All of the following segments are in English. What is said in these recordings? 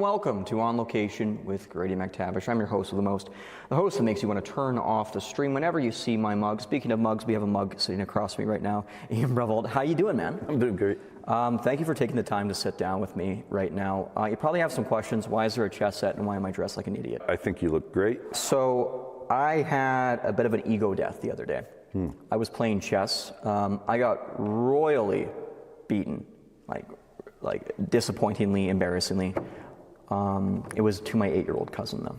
welcome to On Location with Grady McTavish. I'm your host of the host that makes you want to turn off the stream whenever you see my mug. Speaking of mugs, we have a mug sitting across me right now. Iyan Bruvold, how you doing, man? I'm doing great. Thank you for taking the time to sit down with me right now. You probably have some questions. Why is there a chess set and why am I dressed like an idiot? I think you look great. So I had a bit of an ego death the other day. I was playing chess. I got royally beaten, like disappointingly, embarrassingly. It was to my 8-year-old cousin though.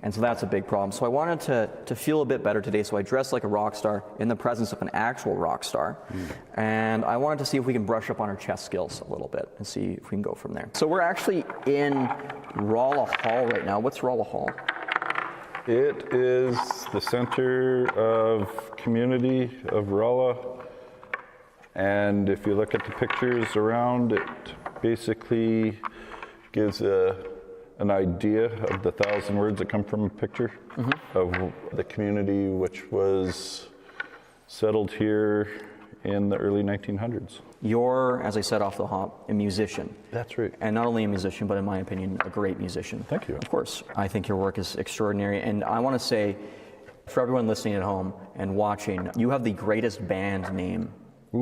And so that's a big problem. So I wanted to feel a bit better today, so I dressed like a rock star in the presence of an actual rock star. And I wanted to see if we can brush up on our chess skills a little bit and see if we can go from there. So we're actually in Rolla Hall right now. What's Rolla Hall? It is the center of community of Rolla. And if you look at the pictures around, it basically gives an idea of the 1,000 words that come from a picture of the community which was settled here in the early 1900s. You're, as I said off the hop, a musician. That's right. And not only a musician, but in my opinion, a great musician. Thank you. Of course. I think your work is extraordinary. And I want to say, for everyone listening at home and watching, you have the greatest band name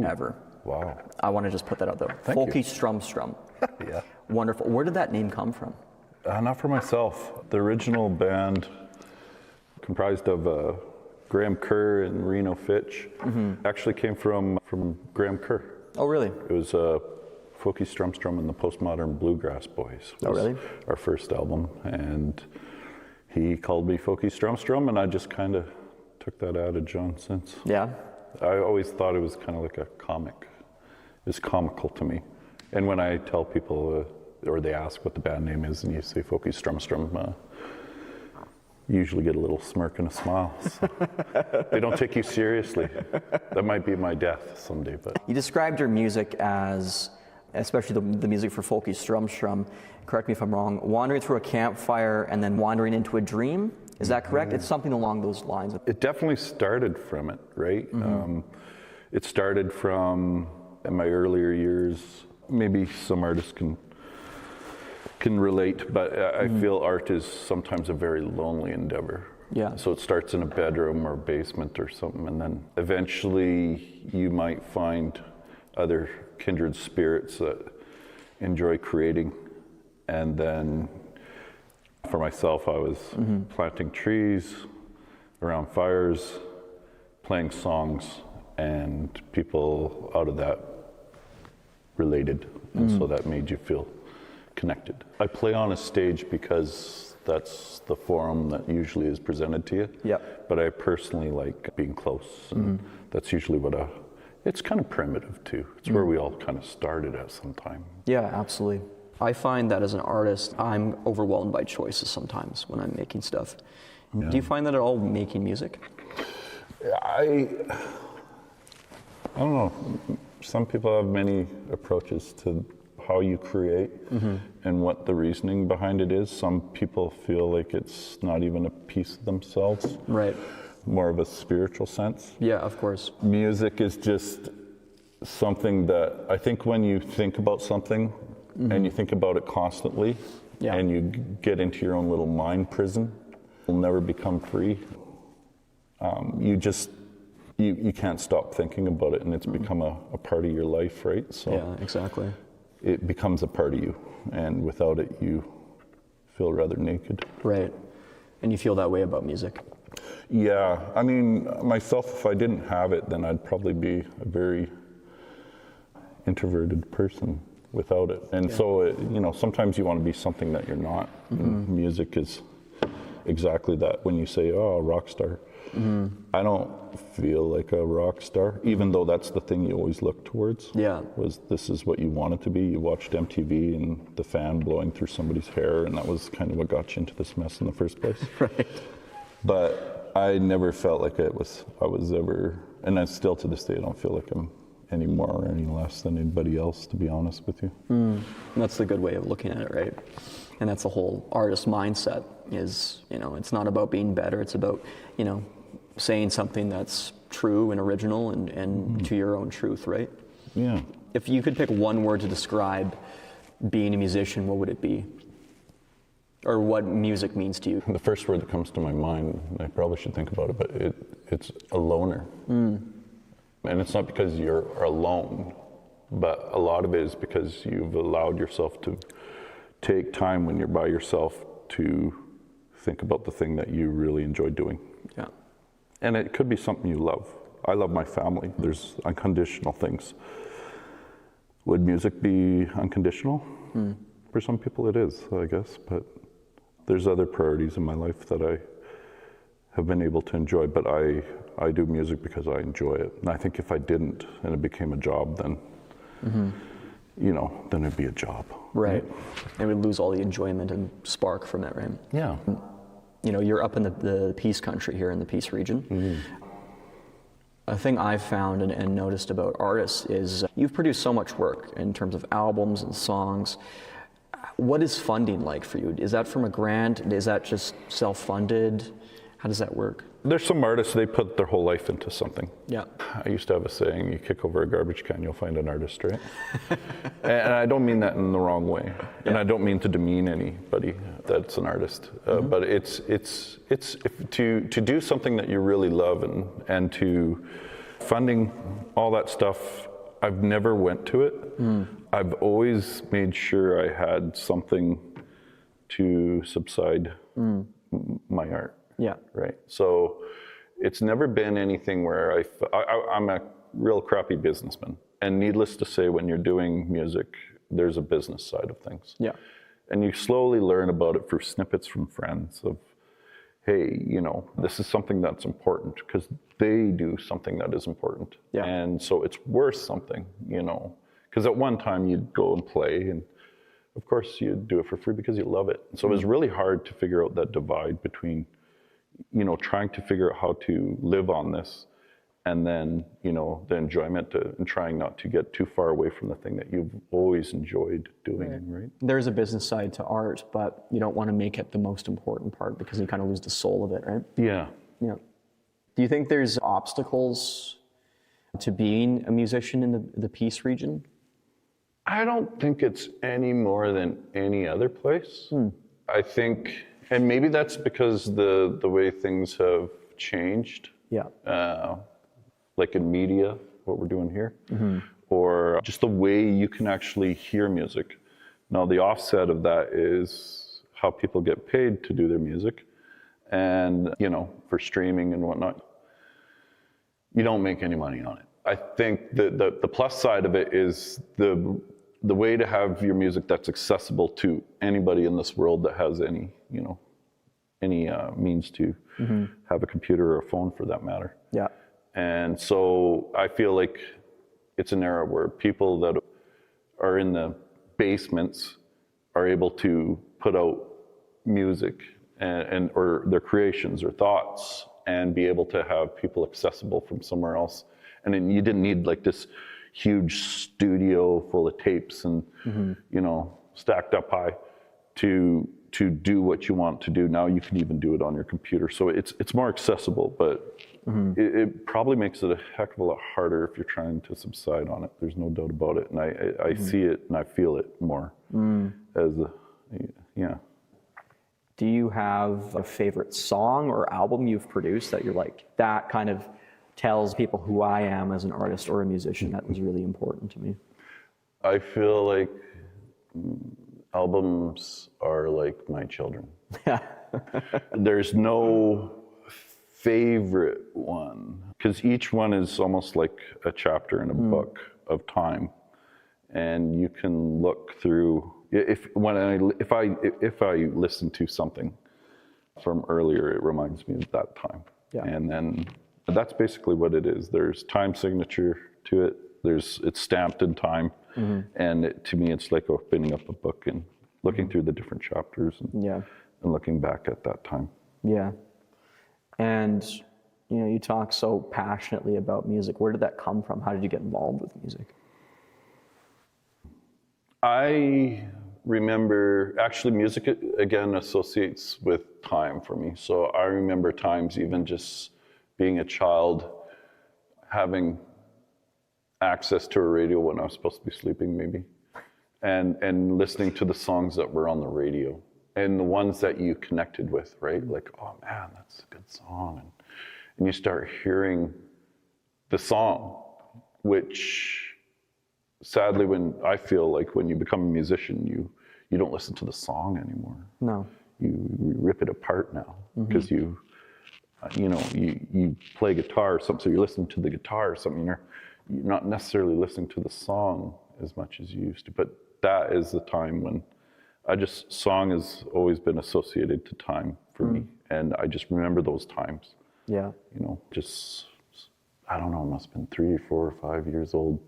ever. Wow. I want to just put that out there. FOLKY STRUM STRUM. Yeah. Wonderful. Where did that name come from? Not for myself. The original band, comprised of Graham Kerr and Reno Fitch, actually came from Graham Kerr. Oh, really? It was FOLKY STRUM STRUM and the Postmodern Bluegrass Boys. Oh, really? Our first album, and he called me FOLKY STRUM STRUM, and I just kind of took that adage on since. Yeah. I always thought it was kind of like a comic. It's comical to me. And when I tell people, or they ask what the band name is, and you say FOLKY STRUM STRUM, you usually get a little smirk and a smile. So they don't take you seriously. That might be my death someday. But You described your music as, especially the music for FOLKY STRUM STRUM, correct me if I'm wrong, wandering through a campfire and then wandering into a dream. Is that correct? It's something along those lines. it definitely started from it, right? It started from, in my earlier years, maybe some artists can relate, but I feel art is sometimes a very lonely endeavor. Yeah. So it starts in a bedroom or basement or something, and then eventually you might find other kindred spirits that enjoy creating. And then for myself, I was planting trees around fires, playing songs, and people out of that related. And so that made you feel connected. I play on a stage because that's the forum that usually is presented to you. Yep. But I personally like being close, and that's usually what it's kind of primitive too. It's where we all kind of started at some time. Yeah, absolutely. I find that as an artist, I'm overwhelmed by choices sometimes when I'm making stuff. Yeah. Do you find that at all making music? I don't know. Some people have many approaches to how you create and what the reasoning behind it is. Some people feel like it's not even a piece of themselves. Right. More of a spiritual sense. Yeah, of course. Music is just something that I think when you think about something and you think about it constantly and you get into your own little mind prison, you'll never become free. You can't stop thinking about it, and it's become a part of your life, right? So Yeah, exactly. it becomes a part of you, and without it, you feel rather naked. Right. And you feel that way about music? Yeah, I mean, myself, if I didn't have it, then I'd probably be a very introverted person without it. And so, sometimes you want to be something that you're not. And music is exactly that. When you say, oh, rock star, I don't feel like a rock star, even though that's the thing you always look towards. Yeah. This is what you wanted to be. You watched MTV and the fan blowing through somebody's hair, and that was kind of what got you into this mess in the first place. Right. But I never felt like I was ever, and I still to this day, I don't feel like I'm any more or any less than anybody else, to be honest with you. And that's the good way of looking at it, right? And that's the whole artist mindset is, it's not about being better. It's about, saying something that's true and original and to your own truth, right? Yeah. If you could pick one word to describe being a musician, what would it be? or what music means to you? The first word that comes to my mind, I probably should think about it, but it's a loner. And it's not because you're alone, but a lot of it is because you've allowed yourself to take time when you're by yourself to think about the thing that you really enjoy doing. Yeah. And it could be something you love. I love my family. There's unconditional things. Would music be unconditional? For some people it is, I guess, but there's other priorities in my life that I have been able to enjoy, but I do music because I enjoy it. And I think if I didn't and it became a job, then, you know, then it'd be a job. Right. And we lose all the enjoyment and spark from that, right? Yeah. You know, you're up in the Peace Country here in the Peace region. A thing I've found and noticed about artists is you've produced so much work in terms of albums and songs. What is funding like for you? Is that from a grant? Is that just self-funded? How does that work? There's some artists, they put their whole life into something. Yeah. I used to have a saying, you kick over a garbage can, you'll find an artist, right? And I don't mean that in the wrong way. And I don't mean to demean anybody that's an artist. But it's to do something that you really love and to funding all that stuff, I've never went to it. I've always made sure I had something to subside my art. Yeah. Right. So it's never been anything where I'm a real crappy businessman. And needless to say, when you're doing music, there's a business side of things. Yeah. And you slowly learn about it through snippets from friends of, hey, you know, this is something that's important because they do something that is important. Yeah. And so it's worth something, you know, because at one time you'd go and play and of course you'd do it for free because you love it. So it was really hard to figure out that divide between, you know, trying to figure out how to live on this and then, you know, the enjoyment and trying not to get too far away from the thing that you've always enjoyed doing, right? There's a business side to art, but you don't want to make it the most important part because you kind of lose the soul of it, right? Yeah. Yeah. Do you think there's obstacles to being a musician in the Peace region? I don't think it's any more than any other place. I think, and maybe that's because the way things have changed. Yeah. Like in media, what we're doing here, or just the way you can actually hear music. Now, the offset of that is how people get paid to do their music, and, you know, for streaming and whatnot. You don't make any money on it. I think the plus side of it is the way to have your music that's accessible to anybody in this world that has any, you know, any means to have a computer or a phone for that matter. Yeah. And so I feel like it's an era where people that are in the basements are able to put out music and or their creations or thoughts and be able to have people accessible from somewhere else. And then you didn't need like this huge studio full of tapes and, you know, stacked up high to do what you want to do. Now you can even do it on your computer. So it's more accessible, but it probably makes it a heck of a lot harder if you're trying to subside on it. There's no doubt about it. And I see it and I feel it more as yeah. Do you have a favorite song or album you've produced that you're like, that kind of tells people who I am as an artist or a musician? That was really important to me. I feel like albums are like my children. Yeah. There's no favorite one because each one is almost like a chapter in a book of time, and you can look through. If I listen to something from earlier, it reminds me of that time. Yeah. And then that's basically what it is. There's time signature to it. It's stamped in time, and to me, it's like opening up a book and looking through the different chapters and looking back at that time. Yeah. And you know, you talk so passionately about music. Where did that come from? How did you get involved with music? I remember, actually music again associates with time for me. So I remember times even just being a child, having access to a radio when I was supposed to be sleeping maybe, and listening to the songs that were on the radio. and the ones that you connected with, right? Like, oh man, that's a good song. And you start hearing the song, which sadly, I feel like when you become a musician, you don't listen to the song anymore. No. You rip it apart now because you play guitar or something, so you're listening to the guitar or something. You're not necessarily listening to the song as much as you used to. But that is the time when song has always been associated to time for me, and I just remember those times. Yeah. I don't know, I must have been 3 or 4 or 5 years old,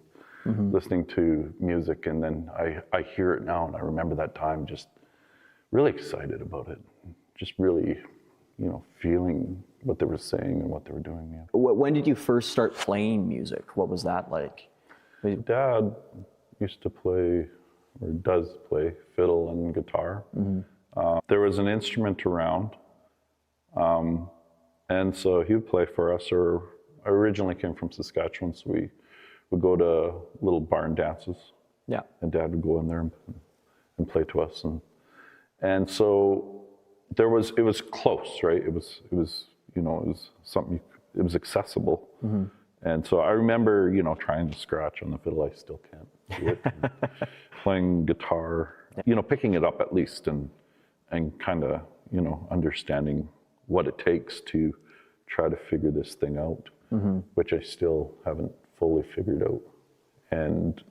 listening to music, and then I hear it now, and I remember that time, just really excited about it, just really, feeling what they were saying and what they were doing. Yeah. When did you first start playing music? What was that like? Dad used to play, or does play, fiddle and guitar. There was an instrument around, and so he would play for us, or I originally came from Saskatchewan, so we would go to little barn dances. Yeah. And Dad would go in there and play to us, and so it was close, right? It was something, it was accessible. And so I remember, trying to scratch on the fiddle. I still can't do it. Playing guitar, picking it up at least, and kind of, understanding what it takes to try to figure this thing out, which I still haven't fully figured out. And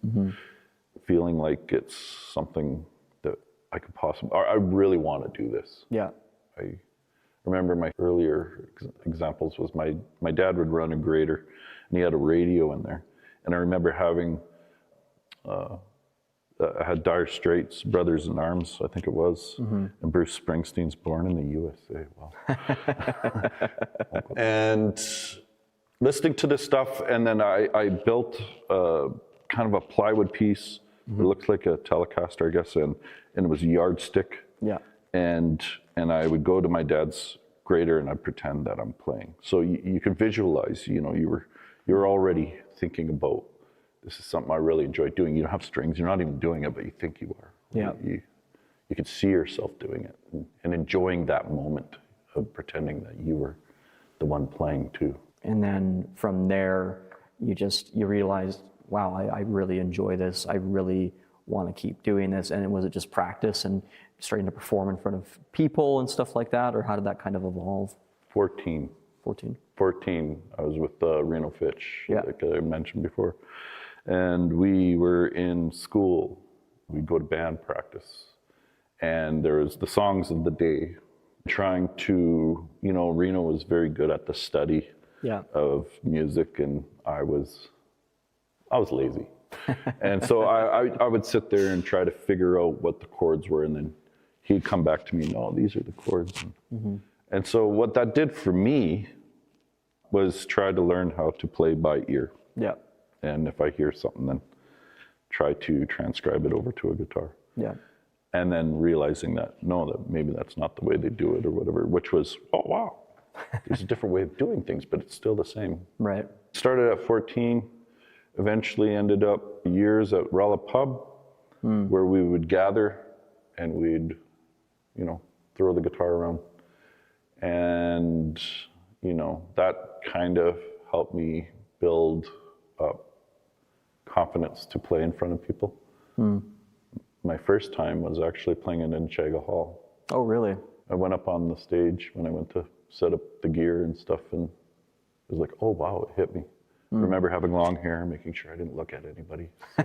feeling like it's something that I could I really want to do this. Yeah. I remember my earlier examples was my dad would run a grader, and he had a radio in there. And I remember having, I had Dire Straits, Brothers in Arms, I think it was, and Bruce Springsteen's Born in the USA. Wow. And listening to this stuff, and then I built kind of a plywood piece. It looks like a Telecaster, I guess, and it was a yardstick. Yeah. And I would go to my dad's grader and I'd pretend that I'm playing. So you could visualize, you're already thinking about, this is something I really enjoy doing. You don't have strings, you're not even doing it, but you think you are. Yeah. You could see yourself doing it and enjoying that moment of pretending that you were the one playing too. And then from there, you realized, wow, I really enjoy this. I really want to keep doing this. And was it just practice and starting to perform in front of people and stuff like that? Or how did that kind of evolve? 14, I was with Reno Fitch, like I mentioned before. And we were in school. We'd go to band practice. And there was the songs of the day. Trying to, Reno was very good at the study of music, and I was lazy. And so I would sit there and try to figure out what the chords were, and then he'd come back to me, no, these are the chords. And so what that did for me was try to learn how to play by ear. Yeah. And if I hear something, then try to transcribe it over to a guitar. Yeah. And then realizing that, no, that maybe that's not the way they do it or whatever, which was, oh, wow, there's a different way of doing things, but it's still the same. Right. Started at 14, eventually ended up years at Rolla Pub, where we would gather and we'd, throw the guitar around. And, that kind of helped me build up confidence to play in front of people. My first time was actually playing in Rolla Hall. Oh, really? I went up on the stage when I went to set up the gear and stuff, and it was like, oh, wow, it hit me. I remember having long hair, making sure I didn't look at anybody. So,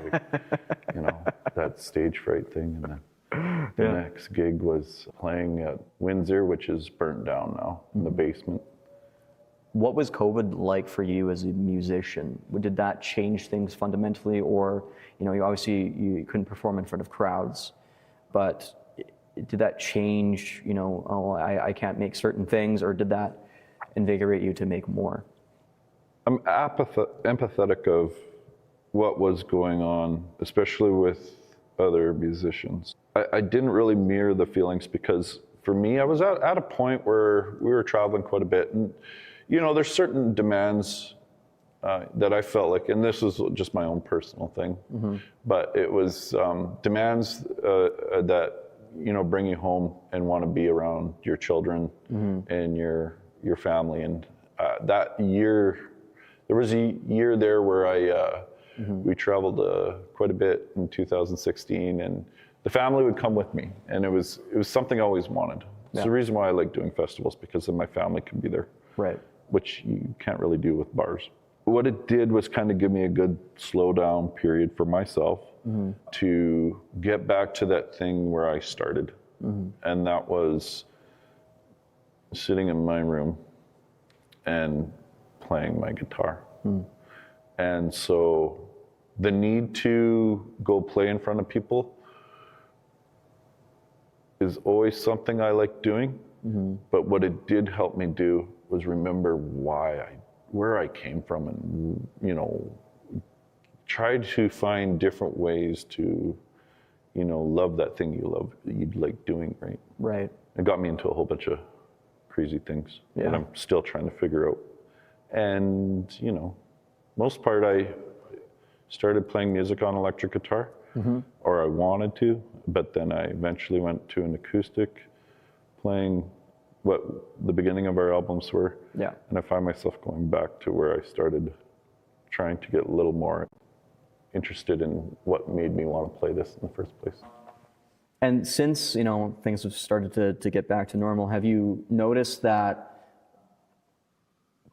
that stage fright thing. And then the next gig was playing at Windsor, which is burnt down now, in the basement. What was COVID like for you as a musician? Did that change things fundamentally? Or, you couldn't perform in front of crowds, but did that change, I can't make certain things, or did that invigorate you to make more? I'm empathetic of what was going on, especially with other musicians. I didn't really mirror the feelings because for me, I was at a point where we were traveling quite a bit, and there's certain demands that I felt like, and this is just my own personal thing, but it was demands that bring you home and want to be around your children and your family. And that year, there was a year there where we traveled quite a bit in 2016, and the family would come with me, and it was something I always wanted. It's the reason why I like doing festivals, because then my family can be there, Right. which you can't really do with bars. What it did was kind of give me a good slow down period for myself to get back to that thing where I started. And that was sitting in my room and playing my guitar. And so the need to go play in front of people is always something I like doing. But what it did help me do was remember where I came from, and try to find different ways to love that thing you'd like doing, right? Right. It got me into a whole bunch of crazy things that I'm still trying to figure out. And most part I started playing music on electric guitar, or I wanted to, but then I eventually went to an acoustic, playing what the beginning of our albums were. Yeah. And I find myself going back to where I started, trying to get a little more interested in what made me want to play this in the first place. And since, things have started to get back to normal, have you noticed that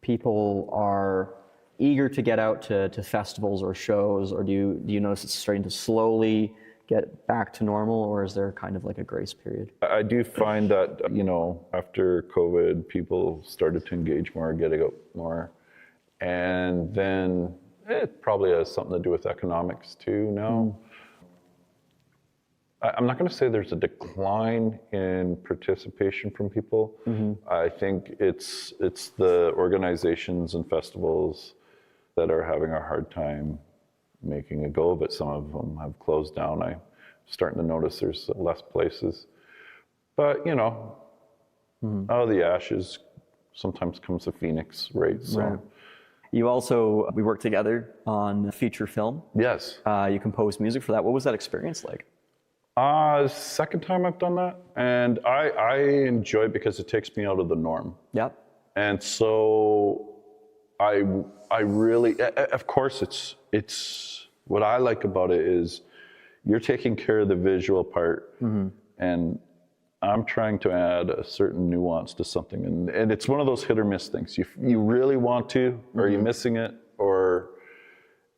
people are eager to get out to festivals or shows, or do you notice it's starting to slowly get back to normal, or is there kind of like a grace period? I do find that, after COVID, people started to engage more, getting out more. And then it probably has something to do with economics too now. I'm not going to say there's a decline in participation from people. I think it's the organizations and festivals that are having a hard time making a go of it. Some of them have closed down. I'm starting to notice there's less places. But, out of the ashes sometimes comes a phoenix, right? So, Right. We worked together on a feature film. yes. You composed music for that. What was that experience like? Second time I've done that, and I enjoy it because it takes me out of the norm. Yep. And so I really, of course, it's what I like about it is you're taking care of the visual part, and I'm trying to add a certain nuance to something, and it's one of those hit or miss things. You really want to, or are you missing it, or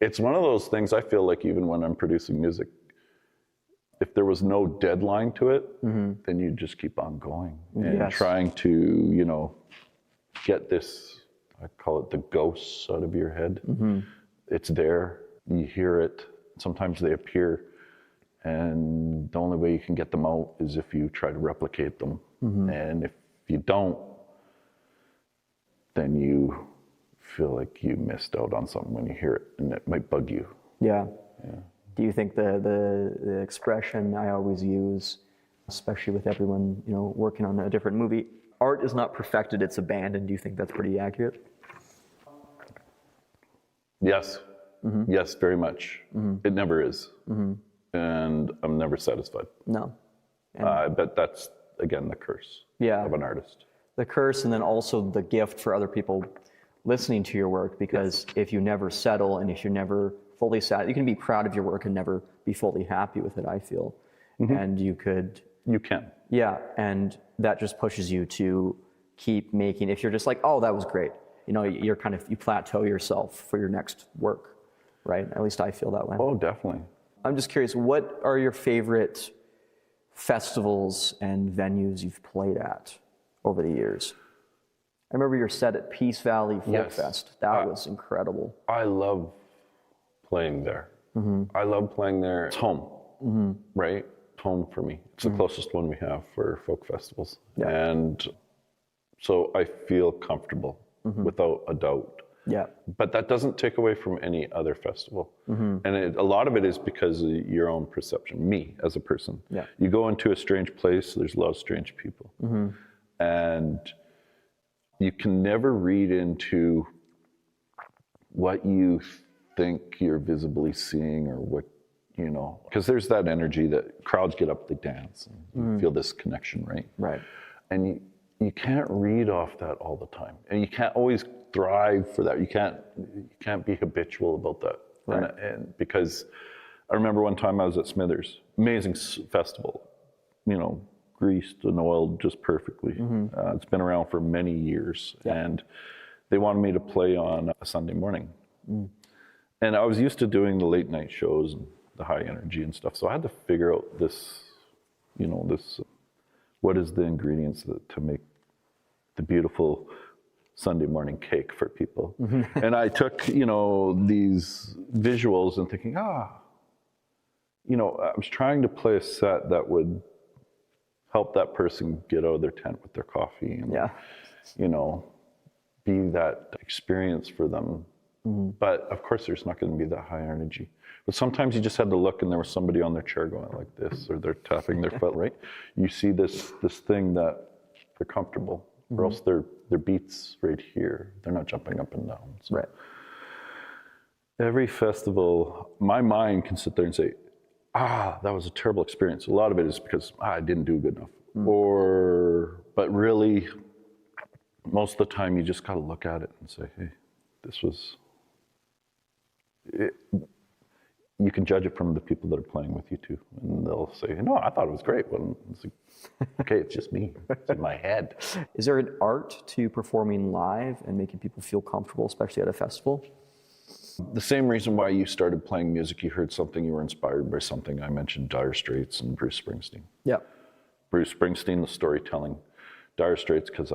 it's one of those things. I feel like even when I'm producing music, if there was no deadline to it, then you just keep on going and trying to, get this, I call it the ghosts out of your head. It's there, you hear it, sometimes they appear, and the only way you can get them out is if you try to replicate them. And if you don't, then you feel like you missed out on something when you hear it, and it might bug you. Yeah. Do you think the expression I always use, especially with everyone working on a different movie, art is not perfected, it's abandoned? Do you think that's pretty accurate? Yes. Yes, very much. It never is. And I'm never satisfied. No. But that's, again, the curse of an artist. The curse, and then also the gift for other people listening to your work, because if you never settle and if you're never fully sad, you can be proud of your work and never be fully happy with it, I feel. And you can. Yeah, and that just pushes you to keep making. If you're just like, oh, that was great, you plateau yourself for your next work, right? At least I feel that way. Oh, definitely. I'm just curious, what are your favorite festivals and venues you've played at over the years? I remember your set at Peace Valley Folk Fest. That was incredible. I love playing there. I love playing there. It's home, right? It's home for me. It's the closest one we have for folk festivals. And so I feel comfortable without a doubt. Yeah. But that doesn't take away from any other festival. And a lot of it is because of your own perception, me as a person. Yeah. You go into a strange place, there's a lot of strange people. And you can never read into what you think you're visibly seeing or what you know, because there's that energy that crowds get up, they dance, and you feel this connection, right? Right. And you can't read off that all the time, and you can't always thrive for that. You can't be habitual about that. Right. And because I remember one time I was at Smithers, amazing festival, you know, greased and oiled just perfectly. It's been around for many years, and they wanted me to play on a Sunday morning. And I was used to doing the late night shows and the high energy and stuff, so I had to figure out this, you know, what is the ingredients to make the beautiful Sunday morning cake for people. And I took, you know, these visuals and thinking, you know, I was trying to play a set that would help that person get out of their tent with their coffee and, you know, be that experience for them. But of course, there's not going to be that high energy. But sometimes you just had to look and there was somebody on their chair going like this, or they're tapping their foot, right? You see this thing that they're comfortable, or else their beats right here. They're not jumping up and down. So Right. every festival, my mind can sit there and say, that was a terrible experience. A lot of it is because I didn't do good enough. But really, most of the time you just got to look at it and say, hey, this was it. You can judge it from the people that are playing with you too. And they'll say, no, I thought it was great. Well, it's like, okay, it's just me. It's in my head. Is there an art to performing live and making people feel comfortable, especially at a festival? The same reason why you started playing music, you heard something, you were inspired by something. I mentioned Dire Straits and Bruce Springsteen. Yeah. Bruce Springsteen, the storytelling. Dire Straits, because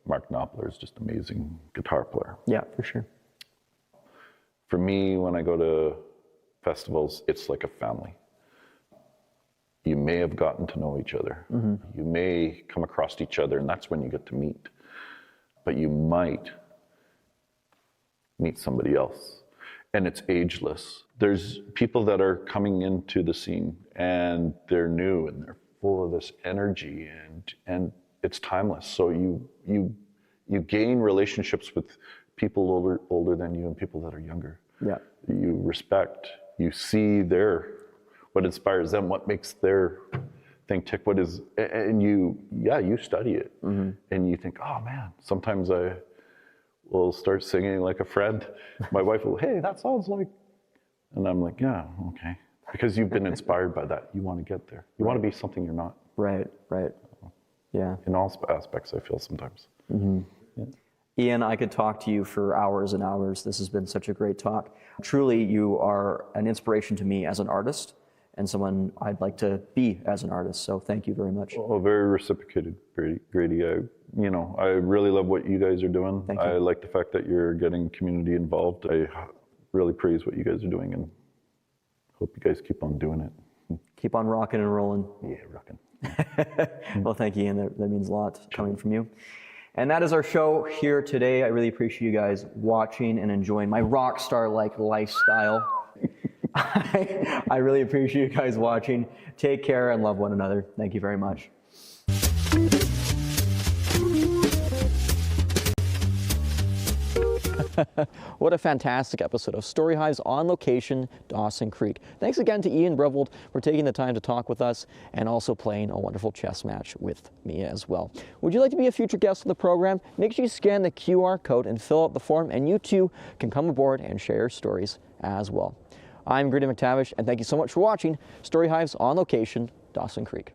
Mark Knopfler is just amazing guitar player. Yeah, for sure. For me, when I go to festivals, it's like a family. You may have gotten to know each other. You may come across each other, and that's when you get to meet. But you might meet somebody else, and it's ageless. There's people that are coming into the scene, and they're new, and they're full of this energy, and it's timeless. So you gain relationships with people older than you and people that are younger. Yeah. You respect. You see what inspires them, what makes their thing tick, and you study it. And you think, oh man, sometimes I will start singing like a friend. My wife will, hey, that sounds like, and I'm like, yeah, okay. Because you've been inspired by that. You want to get there. You want to be something you're not. Right. Yeah. In all aspects, I feel sometimes. Yeah. Iyan, I could talk to you for hours and hours. This has been such a great talk. Truly, you are an inspiration to me as an artist and someone I'd like to be as an artist. So thank you very much. Oh, very reciprocated, Grady. I really love what you guys are doing. Thank you. I like the fact that you're getting community involved. I really praise what you guys are doing and hope you guys keep on doing it. Keep on rocking and rolling. Yeah, rocking. Well, thank you, Iyan. That means a lot coming from you. And that is our show here today. I really appreciate you guys watching and enjoying my rock star-like lifestyle. I really appreciate you guys watching. Take care and love one another. Thank you very much. What a fantastic episode of Storyhive's On Location, Dawson Creek. Thanks again to Iyan Bruvold for taking the time to talk with us and also playing a wonderful chess match with me as well. Would you like to be a future guest of the program? Make sure you scan the QR code and fill out the form, and you too can come aboard and share your stories as well. I'm Grady McTavish, and thank you so much for watching Storyhive's On Location, Dawson Creek.